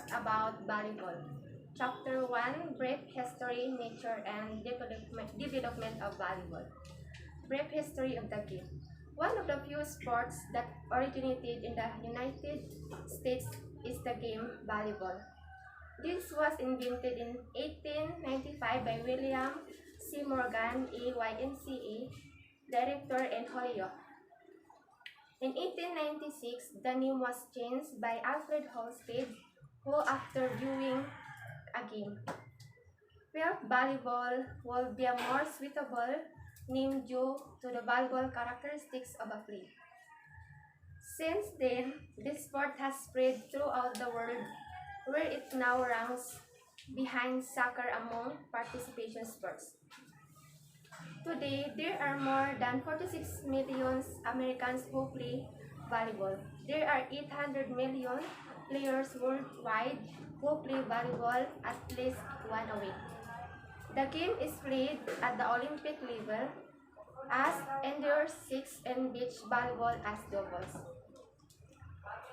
talk about volleyball. Chapter 1, Brief History, Nature, and Development of Volleyball. Brief history of the game. One of the few sports that originated in the United States is the game volleyball. This was invented in 1895 by William C. Morgan, a YMCA director in Holyoke. In 1896, the name was changed by Alfred Halstead, who, after viewing a game, felt volleyball would be a more suitable name due to the volleyball characteristics of a play. Since then, this sport has spread throughout the world, where it now ranks behind soccer among participation sports. Today, there are more than 46 million Americans who play volleyball. There are 800 million players worldwide who play volleyball at least one a week. The game is played at the Olympic level as indoor six and beach volleyball as doubles.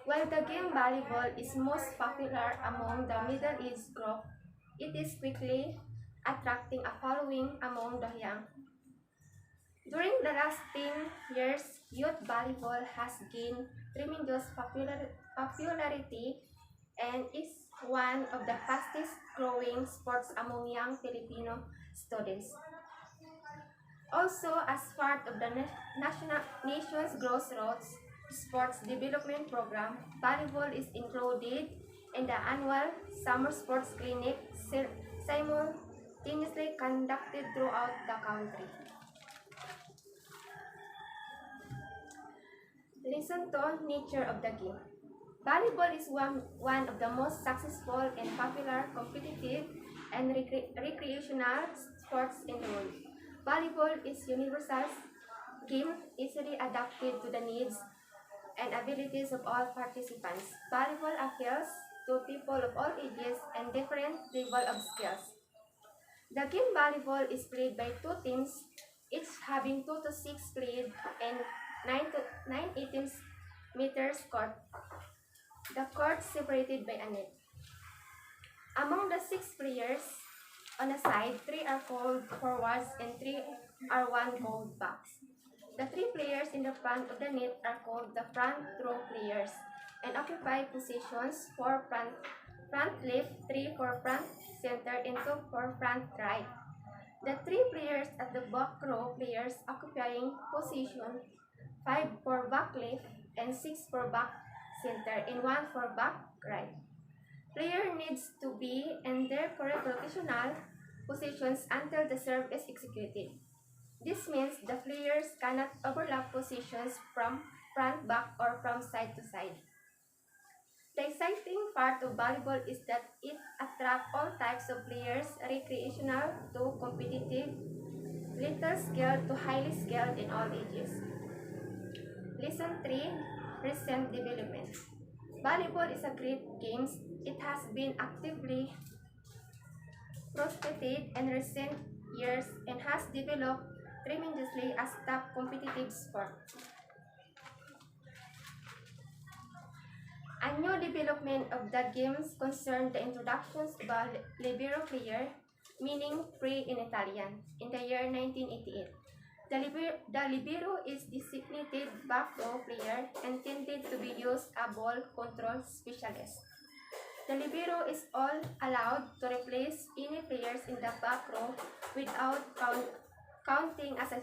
While the game volleyball is most popular among the middle-aged group, it is quickly attracting a following among the young. During the last 10 years, youth volleyball has gained tremendous popularity and is one of the fastest growing sports among young Filipino students. Also, as part of the nation's grassroots sports development program, volleyball is included in the annual Summer Sports Clinic simultaneously conducted throughout the country. Listen to nature of the game. Volleyball is one of the most successful and popular competitive and recreational sports in the world. Volleyball is universal game easily adapted to the needs and abilities of all participants. Volleyball appeals to people of all ages and different level of skills. The game volleyball is played by two teams, each having 2 to 6 played and 9 to 18 meters court. The court separated by a net. Among the 6 players on a side, 3 are called forwards and 3 are called backs. The 3 players in the front of the net are called the front row players and occupy positions for front left, 3 for front center, and 2 for front right. The 3 players at the back row players occupying position 5 for back left and 6 for back center and 1 for back right. Player needs to be in their correct rotational positions until the serve is executed. This means the players cannot overlap positions from front, back, or from side to side. The exciting part of volleyball is that it attracts all types of players, recreational to competitive, little skilled to highly skilled in all ages. Lesson 3, Recent Development. Volleyball is a great game. It has been actively prospected in recent years and has developed tremendously as top competitive sport. A new development of the games concerned the introductions of a libero player, meaning free in Italian, in the year 1988. The libero is designated back row player intended to be used as a ball control specialist. The libero is all allowed to replace any players in the back row without counting as a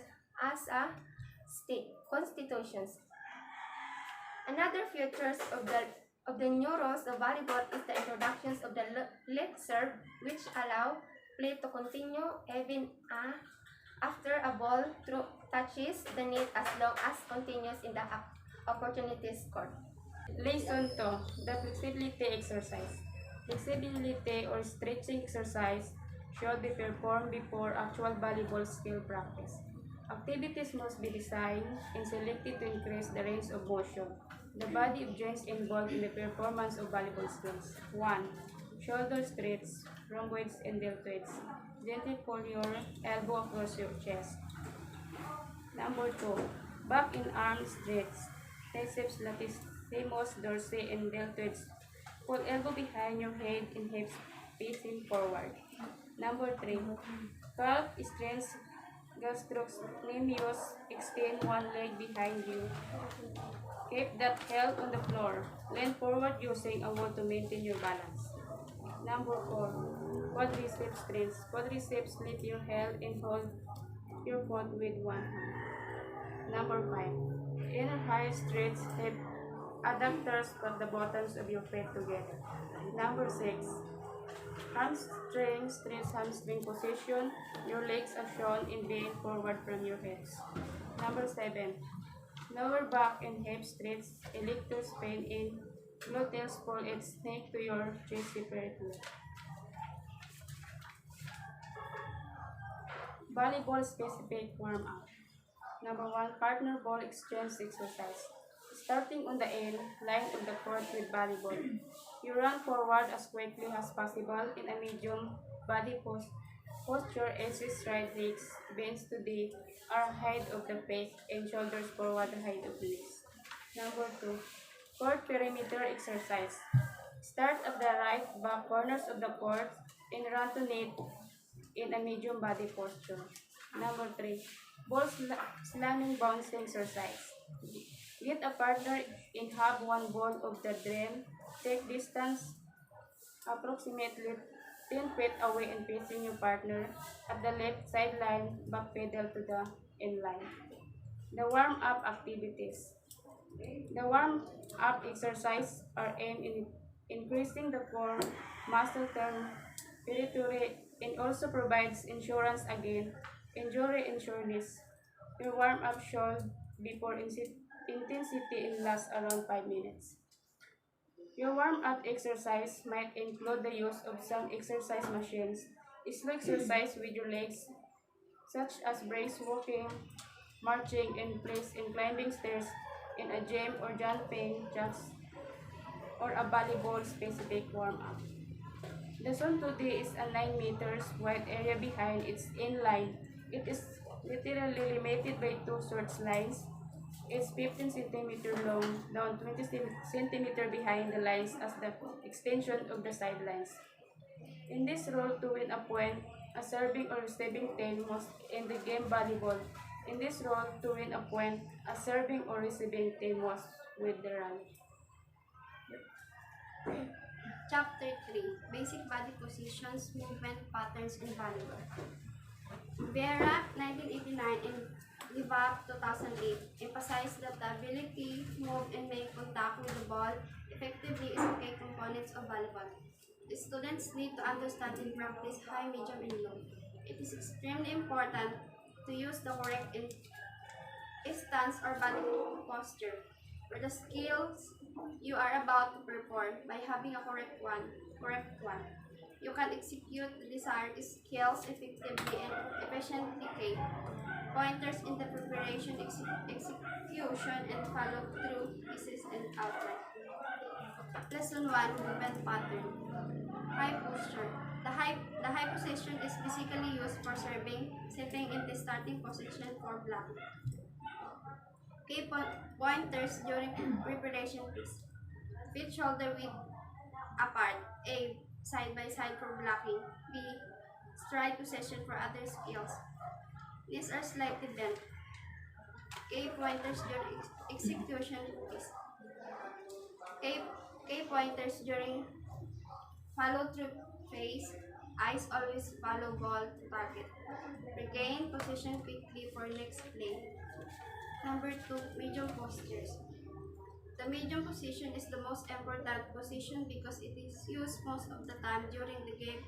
state constitution. Another features of the new rules of volleyball is the introductions of the leg serve, which allow play to continue even after a ball touches the net as long as continues in the opportunity scored. Lesson 2. The flexibility exercise. Flexibility or stretching exercise should be performed before actual volleyball skill practice. Activities must be designed and selected to increase the range of motion. The body of joints involved in the performance of volleyball skills. 1. Shoulder stretch, rhomboids and deltoids. Gently pull your elbow across your chest. Number 2. Back and arm stretch. Triceps, latissimus dorsi, and deltoids Pull elbow behind your head and hips facing forward. Number 3. Calf strength gastrocnemius. Extend one leg behind you. Keep that held on the floor. Lean forward using a wall to maintain your balance. Number 4. Quadriceps strength. Quadriceps, lift your head and hold your foot with one hand. Number 5. Inner high stretch hip adductors, put the bottoms of your feet together. Number 6. Hamstring stretch hamstring position. Your legs are shown in bend forward from your hips. Number 7. Lower back and hip stretch. Electors pain in gluteus pull it snake to your chest separately. Volleyball specific warm up. Number 1. Partner ball exchange exercise. Starting on the end line of the court with volleyball. You run forward as quickly as possible in a medium body posture as you stride legs, bends to the arm height of the face, and shoulders forward the height of the knees. Number 2. Court perimeter exercise. Start at the right back corners of the court and run to net in a medium body posture. Number 3. Ball slamming bouncing exercise. Get a partner and have one ball of the dream. Take distance approximately 10 feet away and facing your partner at the left sideline, back pedal to the end line. The warm-up activities. The warm-up exercises are aimed in increasing the core muscle tone territory and also provides insurance against injury and soreness. Your warm-up should be for intensity and last around 5 minutes. Your warm-up exercise might include the use of some exercise machines, slow exercise with your legs, such as brace walking, marching in place and climbing stairs in a gym or jumping jacks or a volleyball specific warm-up. The zone 2D is a 9 meters wide area behind its inline. It is literally limited by two short lines. It's 15 cm long, down 20 cm behind the lines as the extension of the sidelines. In this role, to win a point, a serving or receiving team must end the game volleyball. In this role, to win a point, a serving or receiving team must win the run. Chapter 3. Basic Body Positions, Movement Patterns in Volleyball. Vera, 1989, and Livak, 2008, emphasized that the ability to move and make contact with the ball effectively is a key component of volleyball. The students need to understand and practice high, medium, and low. It is extremely important to use the correct stance or body posture for the skills you are about to perform. By having a correct one, you can execute the desired skills effectively and efficiently. Pointers in the preparation, execution, and follow-through pieces and outline. Lesson 1. Movement pattern. High posture. The high position is basically used for serving, setting in the starting position for blocking. Key pointers during preparation piece. Feet shoulder width apart. A. Side by side for blocking. B. Stride position for other skills. These are slightly bent. Key pointers during execution piece. Key pointers during follow through phase. Eyes always follow ball to target. Regain position quickly for next play. Number 2. Medium postures. The medium position is the most important position because it is used most of the time during the game.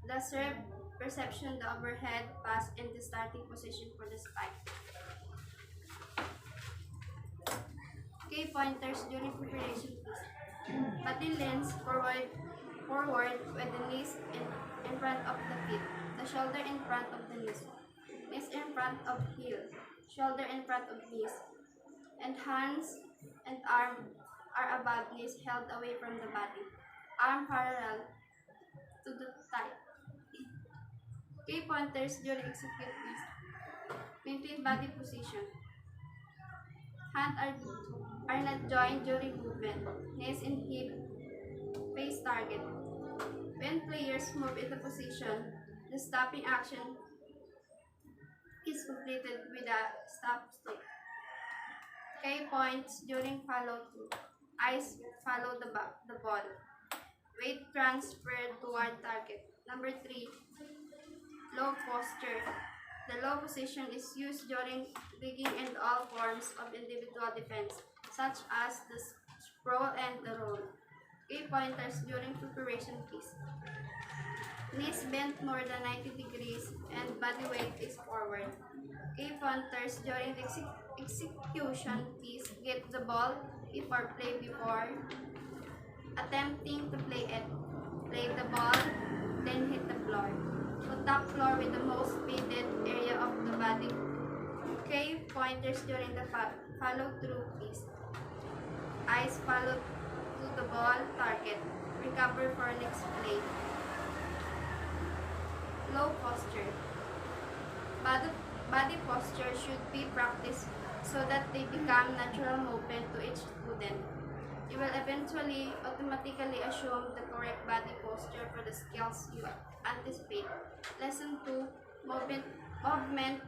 The serve, perception, the overhead pass, and the starting position for the spike. Key pointers during preparation piece. Body leans forward with the knees in front of the feet, the shoulder in front of the knees, knees in front of heel, shoulder in front of knees, and hands and arm are above knees held away from the body, arm parallel to the thigh. Key pointers during execute this. Maintain body position. Hands are not joined during movement. Knees and hip Face target. When players move into position, the stopping action is completed with a stop stick. K points during follow through. Eyes follow the ball. Weight transferred toward target. Number 3, low posture. The low position is used during rigging and all forms of individual defense, such as the sprawl and the roll. Key pointers during preparation piece. Knees bent more than 90 degrees and body weight is forward. Key pointers during the execution piece. Get the ball before attempting to play it. Play the ball, then hit the floor. Contact floor with the most speeded area of the body. K pointers during the follow through piece. Eyes follow to the ball target. Recover for next play. Low posture. Body posture should be practiced so that they become natural movement to each student. You will eventually automatically assume the correct body posture for the skills you anticipate. Lesson 2, movement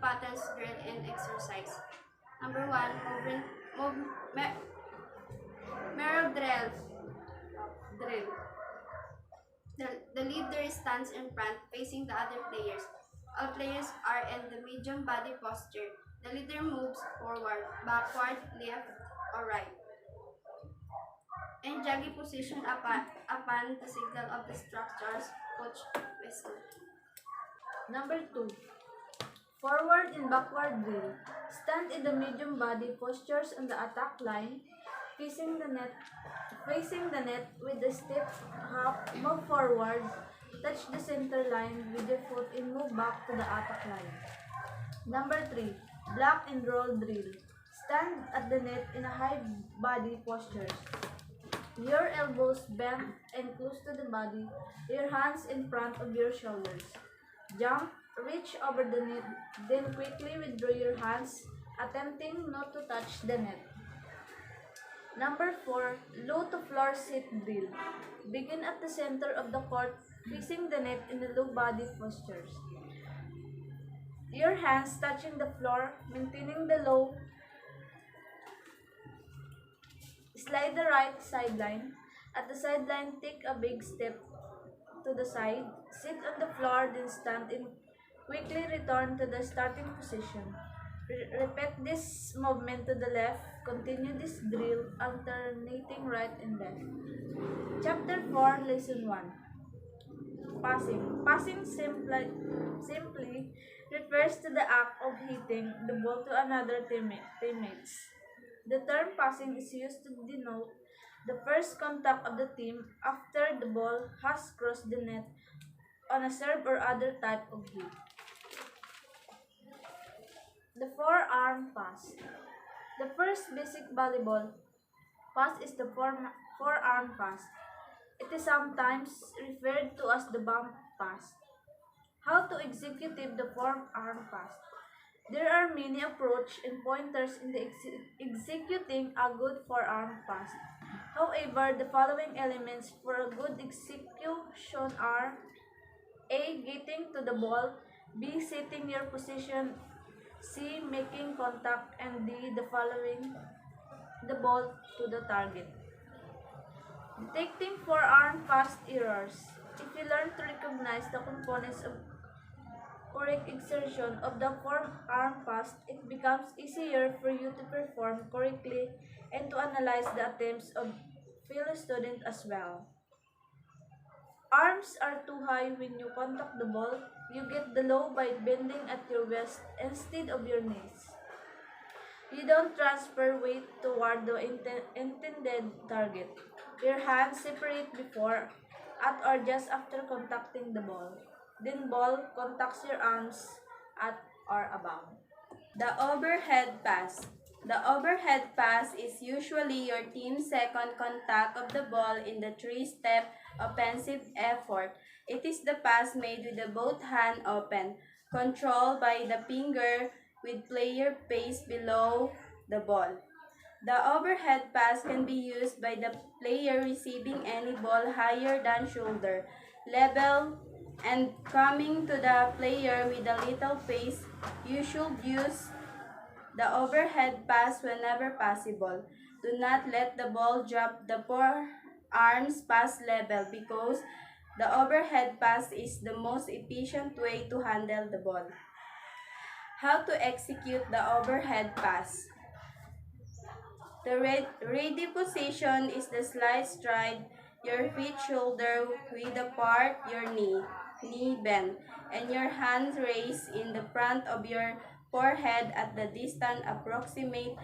patterns drill and exercise. Number 1, mirror drill. The leader stands in front facing the other players. All players are in the medium body posture. The leader moves forward, backward, left, or right. In jogging position upon the signal of the structure's coach whistle. Number 2. Forward and backward drill. Stand in the medium body postures on the attack line, facing the net with a step hop, move forward, touch the center line with your foot and move back to the attack line. Number 3. Block and roll drill. Stand at the net in a high body posture. Your elbows bent and close to the body, your hands in front of your shoulders. Jump, reach over the net, then quickly withdraw your hands, attempting not to touch the net. Number 4, low to floor sit drill. Begin at the center of the court, facing the net in the low body postures. Your hands touching the floor, maintaining the low. Slide the right sideline. At the sideline, take a big step to the side. Sit on the floor, then stand in. Quickly return to the starting position. Repeat this movement to the left. Continue this drill, alternating right and left. Chapter 4, Lesson 1. Passing. Passing simply refers to the act of hitting the ball to another teammates. The term passing is used to denote the first contact of the team after the ball has crossed the net on a serve or other type of hit. The forearm pass. The first basic volleyball pass is the forearm pass. It is sometimes referred to as the bump pass. How to execute the forearm pass? There are many approaches and pointers in the executing a good forearm pass. However, the following elements for a good execution are: A. Getting to the ball, B. Setting your position, C. Making contact, and D. The following the ball to the target. Detecting forearm pass errors. If you learn to recognize the components of correct exertion of the forearm pass, it becomes easier for you to perform correctly and to analyze the attempts of fellow students as well. Arms are too high when you contact the ball. You get the low by bending at your waist instead of your knees. You don't transfer weight toward the intended target. Your hands separate before, at or just after contacting the ball. Then ball contacts your arms at or above. The overhead pass. The overhead pass is usually your team's second contact of the ball in the three-step offensive effort. It is the pass made with the both hands open, controlled by the finger with player face below the ball. The overhead pass can be used by the player receiving any ball higher than shoulder level and coming to the player with a little pace. You should use the overhead pass whenever possible. Do not let the ball drop the forearms past level because the overhead pass is the most efficient way to handle the ball. How to execute the overhead pass? The ready position is the slight stride, your feet shoulder width apart, your knee bent, and your hands raised in the front of your forehead at the distance approximate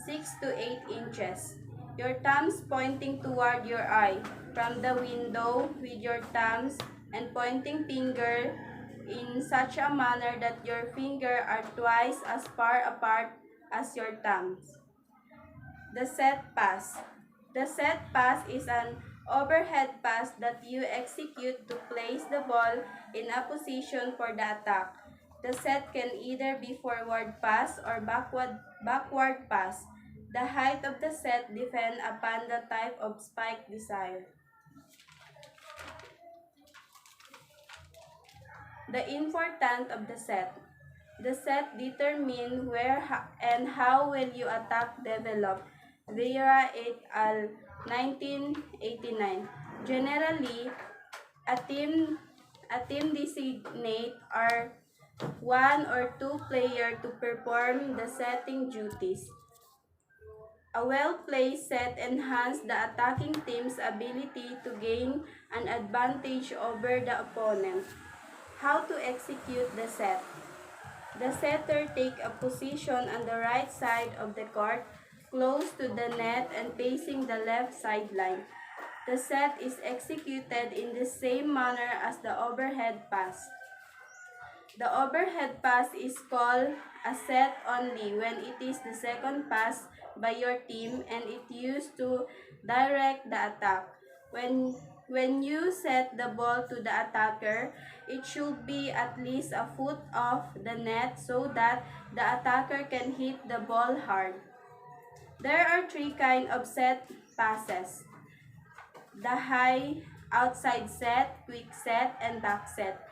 6 to 8 inches. Your thumbs pointing toward your eye from the window with your thumbs and pointing finger in such a manner that your fingers are twice as far apart as your thumbs. The set pass. The set pass is an overhead pass that you execute to place the ball in a position for the attack. The set can either be forward pass or backward pass. The height of the set depends upon the type of spike desired. The importance of the set. The set determines where and how will you attack develop. Vera et al. 1989. Generally, a team designate are one or two players to perform the setting duties. A well-placed set enhances the attacking team's ability to gain an advantage over the opponent. How to execute the set? The setter takes a position on the right side of the court, close to the net and facing the left sideline. The set is executed in the same manner as the overhead pass. The overhead pass is called a set only when it is the second pass by your team and it used to direct the attack. When you set the ball to the attacker, it should be at least a foot off the net so that the attacker can hit the ball hard. There are three kinds of set passes: the high outside set, quick set, and back set.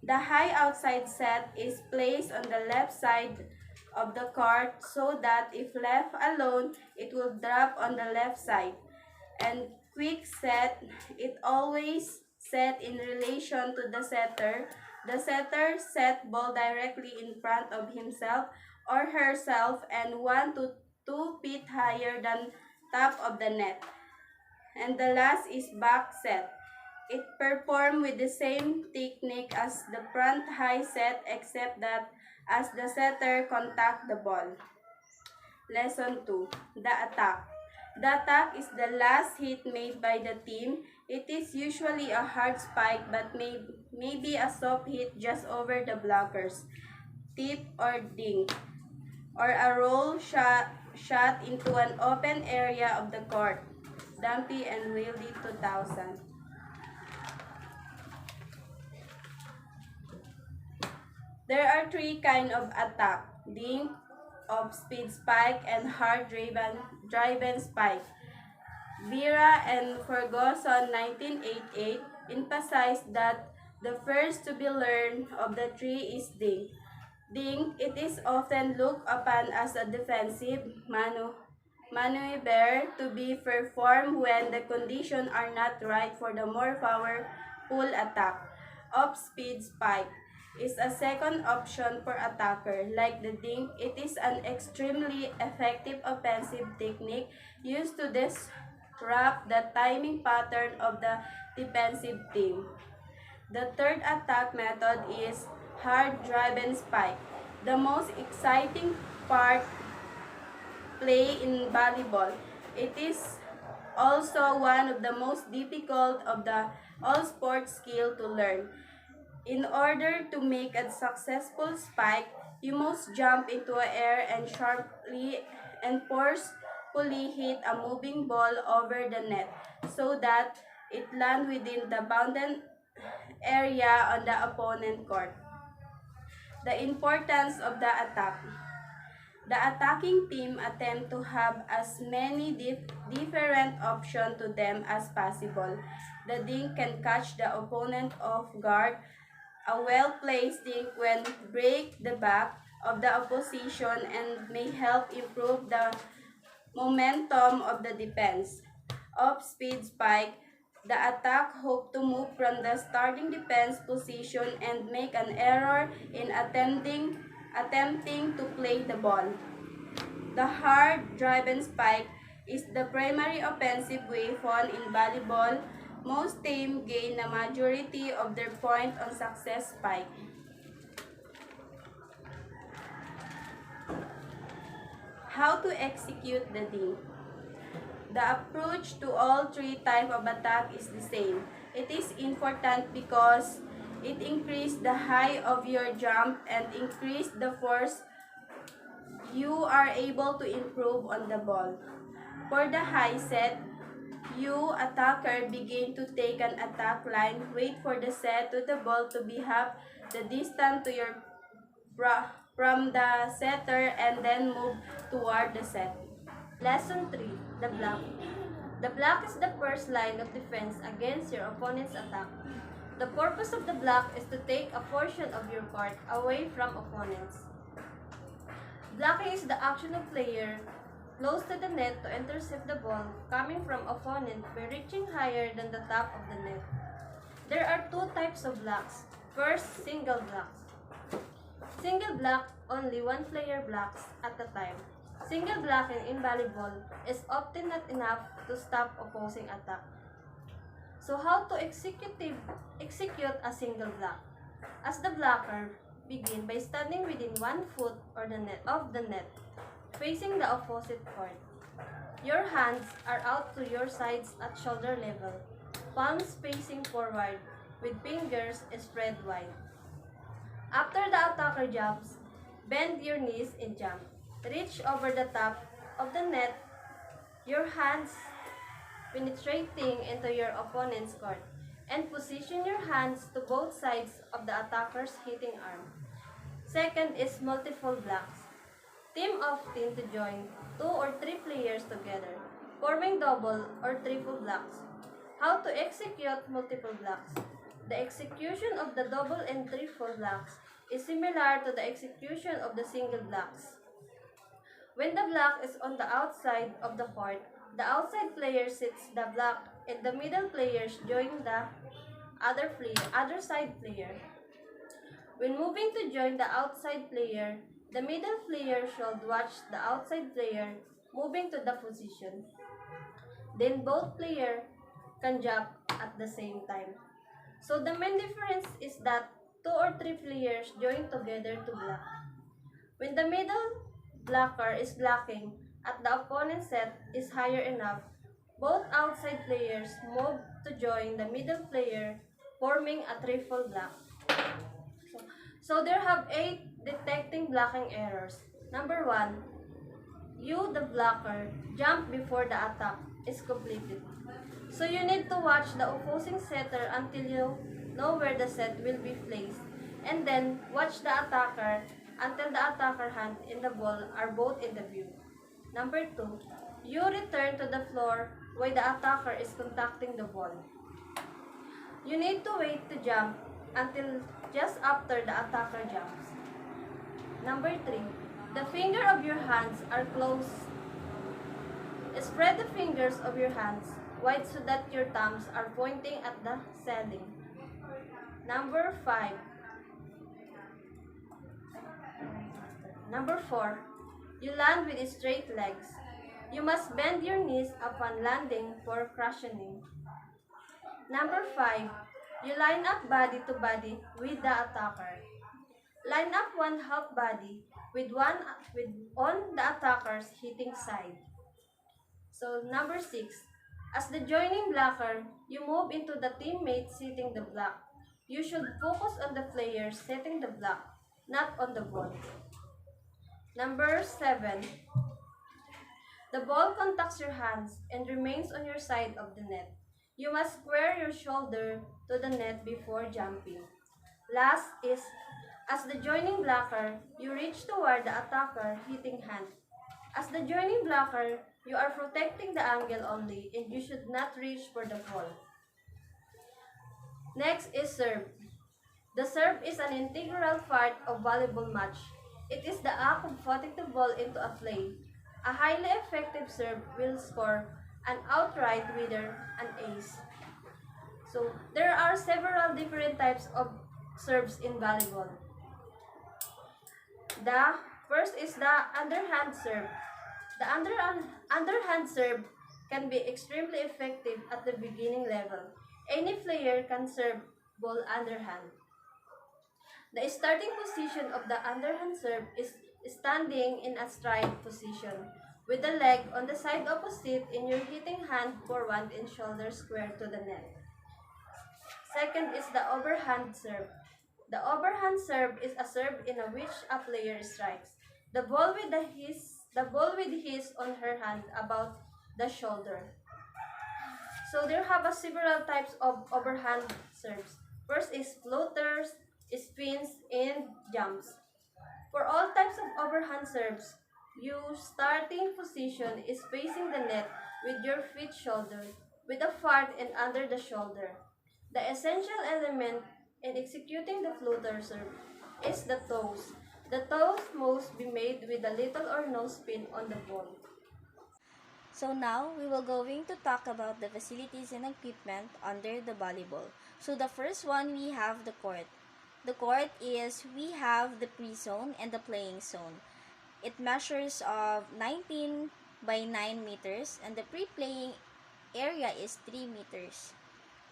The high outside set is placed on the left side of the court so that if left alone, it will drop on the left side. And quick set, it always set in relation to the setter. The setter set ball directly in front of himself or herself and 1 to 2 feet higher than top of the net. And the last is back set. It performed with the same technique as the front high set except that as the setter contact the ball. Lesson 2. The attack. The attack is the last hit made by the team. It is usually a hard spike but may be a soft hit just over the blockers, tip or dink, or a roll shot into an open area of the court. Dumpy and Wildy 2000. There are three kinds of attack: dink, off-speed spike, and hard-driven spike. Vera and Ferguson 1988 emphasized that the first to be learned of the three is dink. Dink, it is often looked upon as a defensive maneuver to be performed when the conditions are not right for the more powerful attack. Off-speed spike is a second option for attacker. Like the dink, it is an extremely effective offensive technique used to disrupt the timing pattern of the defensive team. The third attack method is hard-driven spike. The most exciting part play in volleyball. It is also one of the most difficult of the all sports skill to learn. In order to make a successful spike, you must jump into the air and sharply and forcefully hit a moving ball over the net so that it lands within the bounded area on the opponent court. The importance of the attack. The attacking team attempt to have as many different options to them as possible. The dink can catch the opponent off guard. A well-placed dink when break the back of the opposition and may help improve the momentum of the defense. Off-speed spike, the attack hope to move from the starting defense position and make an error in attempting to play the ball. The hard-driven spike is the primary offensive weapon in volleyball. Most teams gain a majority of their points on success spike. How to execute the dink? The approach to all three types of attack is the same. It is important because it increases the height of your jump and increase the force you are able to improve on the ball. For the high set, you attacker begin to take an attack line, wait for the set to the ball to be half the distance to your from the setter and then move toward the set. Lesson 3. The block. The block is the first line of defense against your opponent's attack. The purpose of the block is to take a portion of your court away from opponents. Blocking is the action of player close to the net to intercept the ball coming from opponent by reaching higher than the top of the net. There are two types of blocks. First, single blocks. Single block, only one player blocks at a time. Single blocking in volleyball is often not enough to stop opposing attack. So how to execute a single block? As the blocker, begin by standing within 1 foot or of the net, facing the opposite court. Your hands are out to your sides at shoulder level, palms facing forward, with fingers spread wide. After the attacker jumps, bend your knees and jump. Reach over the top of the net, your hands penetrating into your opponent's court, and position your hands to both sides of the attacker's hitting arm. Second is multiple blocks. Team often to join 2 or 3 players together, forming double or triple blocks. How to execute multiple blocks? The execution of the double and triple blocks is similar to the execution of the single blocks. When the block is on the outside of the court, the outside player sets the block and the middle players join the other side player. When moving to join the outside player, the middle player should watch the outside player moving to the position. Then both players can jump at the same time. So the main difference is that 2 or 3 players join together to block. When the middle blocker is blocking at the opponent's set is higher enough, both outside players move to join the middle player, forming a triple block. So there have 8 detecting blocking errors. Number 1, you, the blocker, jump before the attack is completed. So you need to watch the opposing setter until you know where the set will be placed, and then watch the attacker until the attacker hand and the ball are both in the view. Number 2, you return to the floor while the attacker is contacting the ball. You need to wait to jump until just after the attacker jumps. Number 3, the fingers of your hands are close. Spread the fingers of your hands wide so that your thumbs are pointing at the ceiling. Number 4, you land with straight legs. You must bend your knees upon landing for cushioning. Number 5, you line up body to body with the attacker. Line up one half body with on the attacker's hitting side. So number 6, as the joining blocker, you move into the teammate setting the block. You should focus on the player setting the block, not on the ball. Number 7, the ball contacts your hands and remains on your side of the net. You must square your shoulder to the net before jumping. Last is As the joining blocker, you reach toward the attacker hitting hand. As the joining blocker, you are protecting the angle only and you should not reach for the ball. Next is serve. The serve is an integral part of volleyball match. It is the act of putting the ball into a play. A highly effective serve will score an outright winner, an ace. So, there are several different types of serves in volleyball. The first is the underhand serve. The underhand serve can be extremely effective at the beginning level. Any player can serve ball underhand. The starting position of the underhand serve is standing in a stride position, with the leg on the side opposite in your hitting hand forward and shoulder square to the net. Second is the overhand serve. The overhand serve is a serve in which a player strikes the ball with his on her hand about the shoulder. So there have several types of overhand serves. First is floaters, spins, and jumps. For all types of overhand serves, your starting position is facing the net with your feet shoulder, with a fart and under the shoulder. The essential element in executing the floater serve is the toes. The toes must be made with a little or no spin on the ball. So now we will going to talk about the facilities and equipment under the volleyball. So the first one, we have the court. The court is, we have the pre-zone and the playing zone. It measures of 19 by 9 meters and the pre-playing area is 3 meters.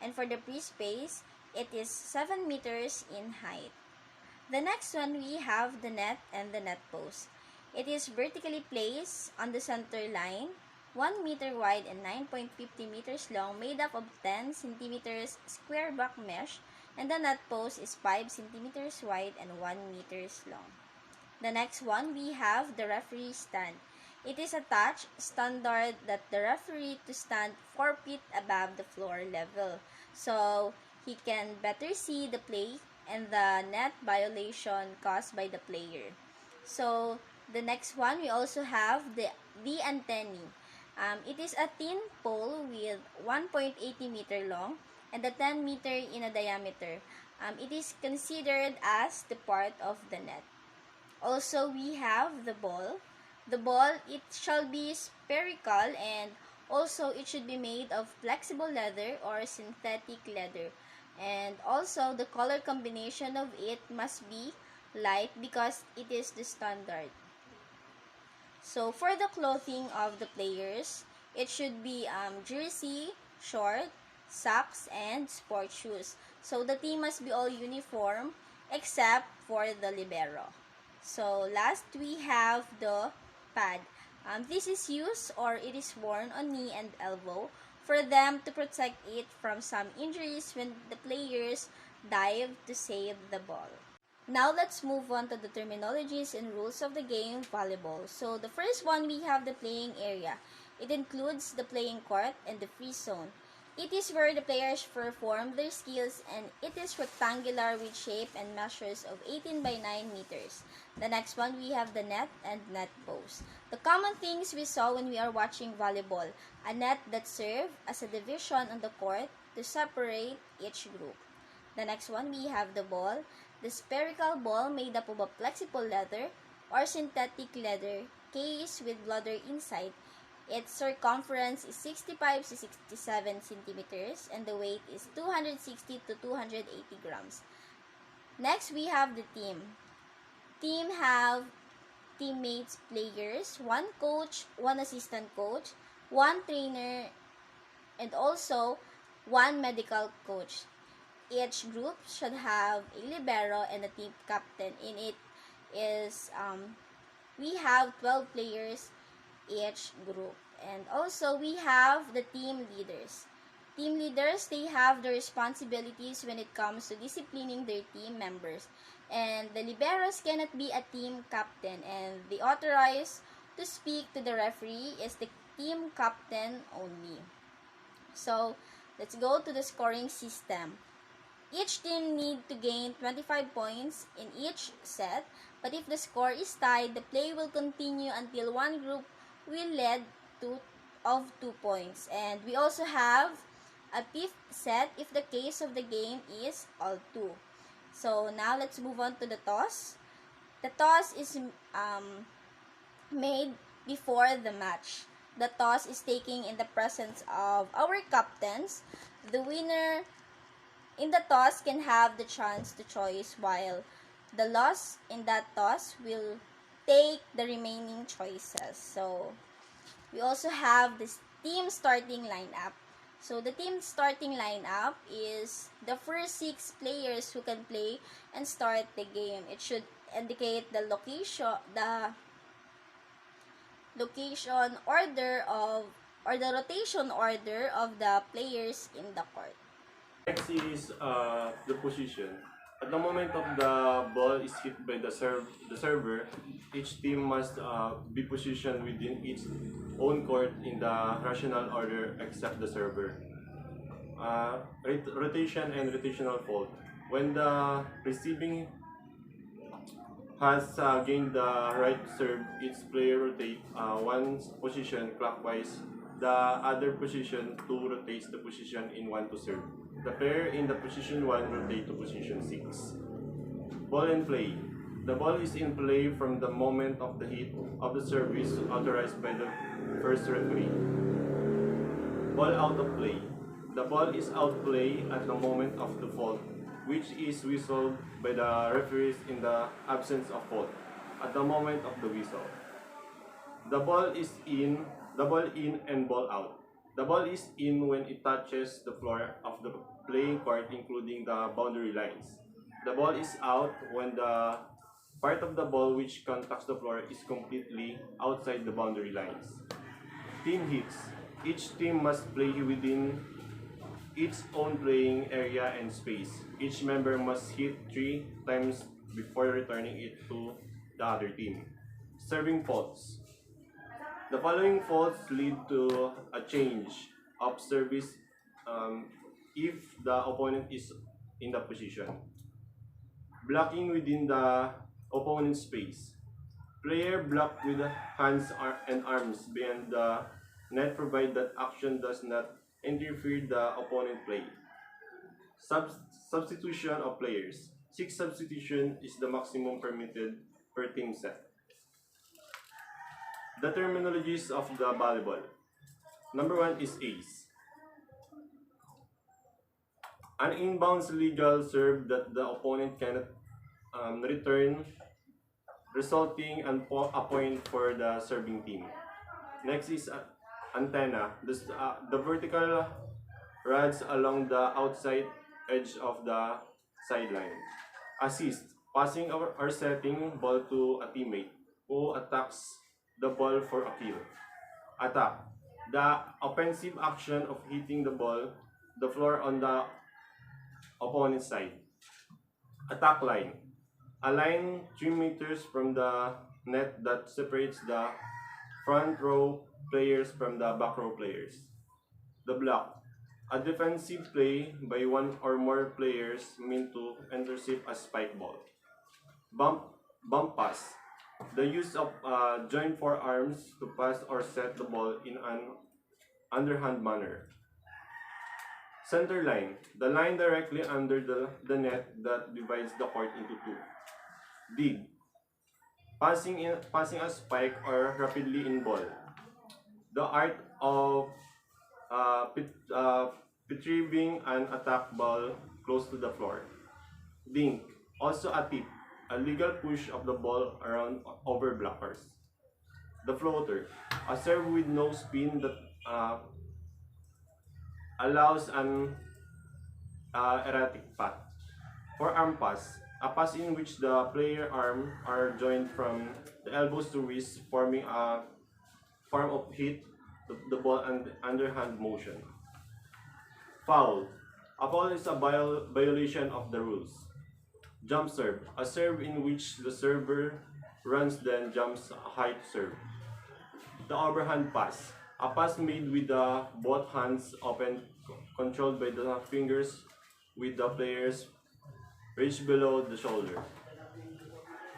And for the pre-space, it is 7 meters in height. The next one, we have the net and the net post. It is vertically placed on the center line, 1 meter wide and 9.50 meters long, made up of 10 centimeters square back mesh, and the net post is 5 centimeters wide and 1 meters long. The next one, we have the referee stand. It is attached standard that the referee to stand 4 feet above the floor level, so he can better see the play and the net violation caused by the player. So the next one, we also have the antennae. It is a thin pole with 1.80 meter long and the 10 meter in a diameter. It is considered as the part of the net. Also, we have the ball. The ball, it shall be spherical and also it should be made of flexible leather or synthetic leather. And also, the color combination of it must be light because it is the standard. So, for the clothing of the players, it should be jersey, short, socks, and sport shoes. So, the team must be all uniform except for the libero. So, last we have the pad. This is used or it is worn on knee and elbow for them to protect it from some injuries when the players dive to save the ball. Now let's move on to the terminologies and rules of the game volleyball. So the first one, we have the playing area. It includes the playing court and the free zone. It is where the players perform their skills and it is rectangular with shape and measures of 18 by 9 meters. The next one, we have the net and net post. The common things we saw when we are watching volleyball: a net that serves as a division on the court to separate each group. The next one, we have the ball. The spherical ball made up of a flexible leather or synthetic leather case with bladder inside. Its circumference is 65 to 67 centimeters and the weight is 260 to 280 grams. Next, we have the team. Team have teammates, players, one coach, one assistant coach, one trainer, and also one medical coach. Each group should have a libero and a team captain. In it is we have 12 players each group. And also we have the team leaders. Team leaders, they have the responsibilities when it comes to disciplining their team members. And the liberos cannot be a team captain, and the authorized to speak to the referee is the team captain only. So let's go to the scoring system. Each team need to gain 25 points in each set, but if the score is tied, the play will continue until one group will lead to of 2 points. And we also have a fifth set if the case of the game is all 2. So now let's move on to the toss. The toss is made before the match. The toss is taken in the presence of our captains. The winner in the toss can have the chance to choose, while the loss in that toss will take the remaining choices. So we also have this team starting lineup. So the team starting lineup is the first 6 players who can play and start the game. It should indicate the location order of, or the rotation order of the players in the court. Next is the position. At the moment of the ball is hit by the server, each team must be positioned within its own court in the rational order except the server. Rotation and rotational fault. When the receiving has gained the right to serve, its player rotate one position clockwise, the other position 2 rotates the position in 1 to serve. The player in the position 1 rotate to position 6. Ball and play. The ball is in play from the moment of the hit of the service authorized by the first referee. Ball out of play. The ball is out play at the moment of the fault, which is whistled by the referees in the absence of fault at the moment of the whistle. The ball in and ball out. The ball is in when it touches the floor of the playing court, including the boundary lines. The ball is out when the part of the ball which contacts the floor is completely outside the boundary lines. Team hits. Each team must play within its own playing area and space. Each member must hit 3 times before returning it to the other team. Serving faults. The following faults lead to a change of service if the opponent is in the position. Blocking within the opponent's space. Player block with hands and arms beyond the net provided that action does not interfere the opponent play. Substitution of players. 6 substitution is the maximum permitted per team set. The terminologies of the volleyball. Number 1 is ace. An inbounds legal serve that the opponent cannot return, resulting in a point for the serving team. Next is antenna. The vertical rods along the outside edge of the sideline. Assist. Passing or setting ball to a teammate who attacks the ball for a kill. Attack. The offensive action of hitting the ball, the floor on the opponent's side. Attack line. A line 3 meters from the net that separates the front row players from the back row players. The block. A defensive play by one or more players meant to intercept a spike ball. Bump pass. The use of joint forearms to pass or set the ball in an underhand manner. Center line. The line directly under the net that divides the court into 2. Dig. Passing a spike or rapidly in ball. The art of retrieving an attack ball close to the floor. Dink. Also a tip. A legal push of the ball around over blockers. The floater. A serve with no spin that allows an erratic path. Forearm pass. A pass in which the player arm are joined from the elbows to wrist, forming a form of hit the ball and underhand motion. Foul. A foul is a violation of the rules. Jump serve. A serve in which the server runs then jumps high to serve. The overhand pass. A pass made with both hands open, controlled by the fingers with the players reach below the shoulder.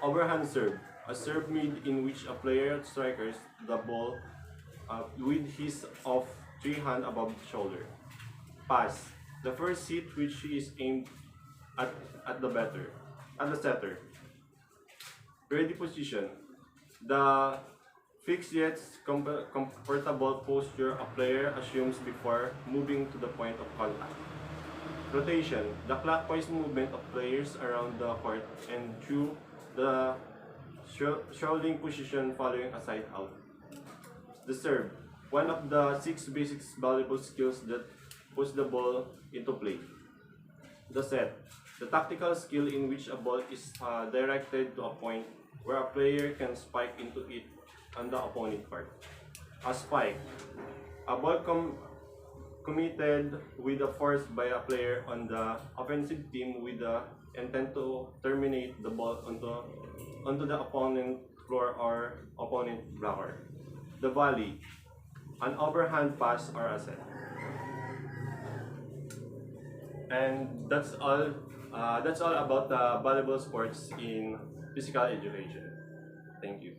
Overhand serve, a serve made in which a player strikes the ball with his of three hand above the shoulder. Pass, the first hit which is aimed at, at the batter, at the setter. Ready position, the fixed yet comfortable posture a player assumes before moving to the point of contact. Rotation, the clockwise movement of players around the court and through the shouldering position following a side out. The serve, one of the 6 basic valuable skills that puts the ball into play. The set, the tactical skill in which a ball is directed to a point where a player can spike into it on the opponent court. A spike, a ball committed with a force by a player on the offensive team with the intent to terminate the ball onto the opponent floor or opponent blocker. The volley, an overhand pass or a set. And that's all. That's all about the volleyball sports in physical education. Thank you.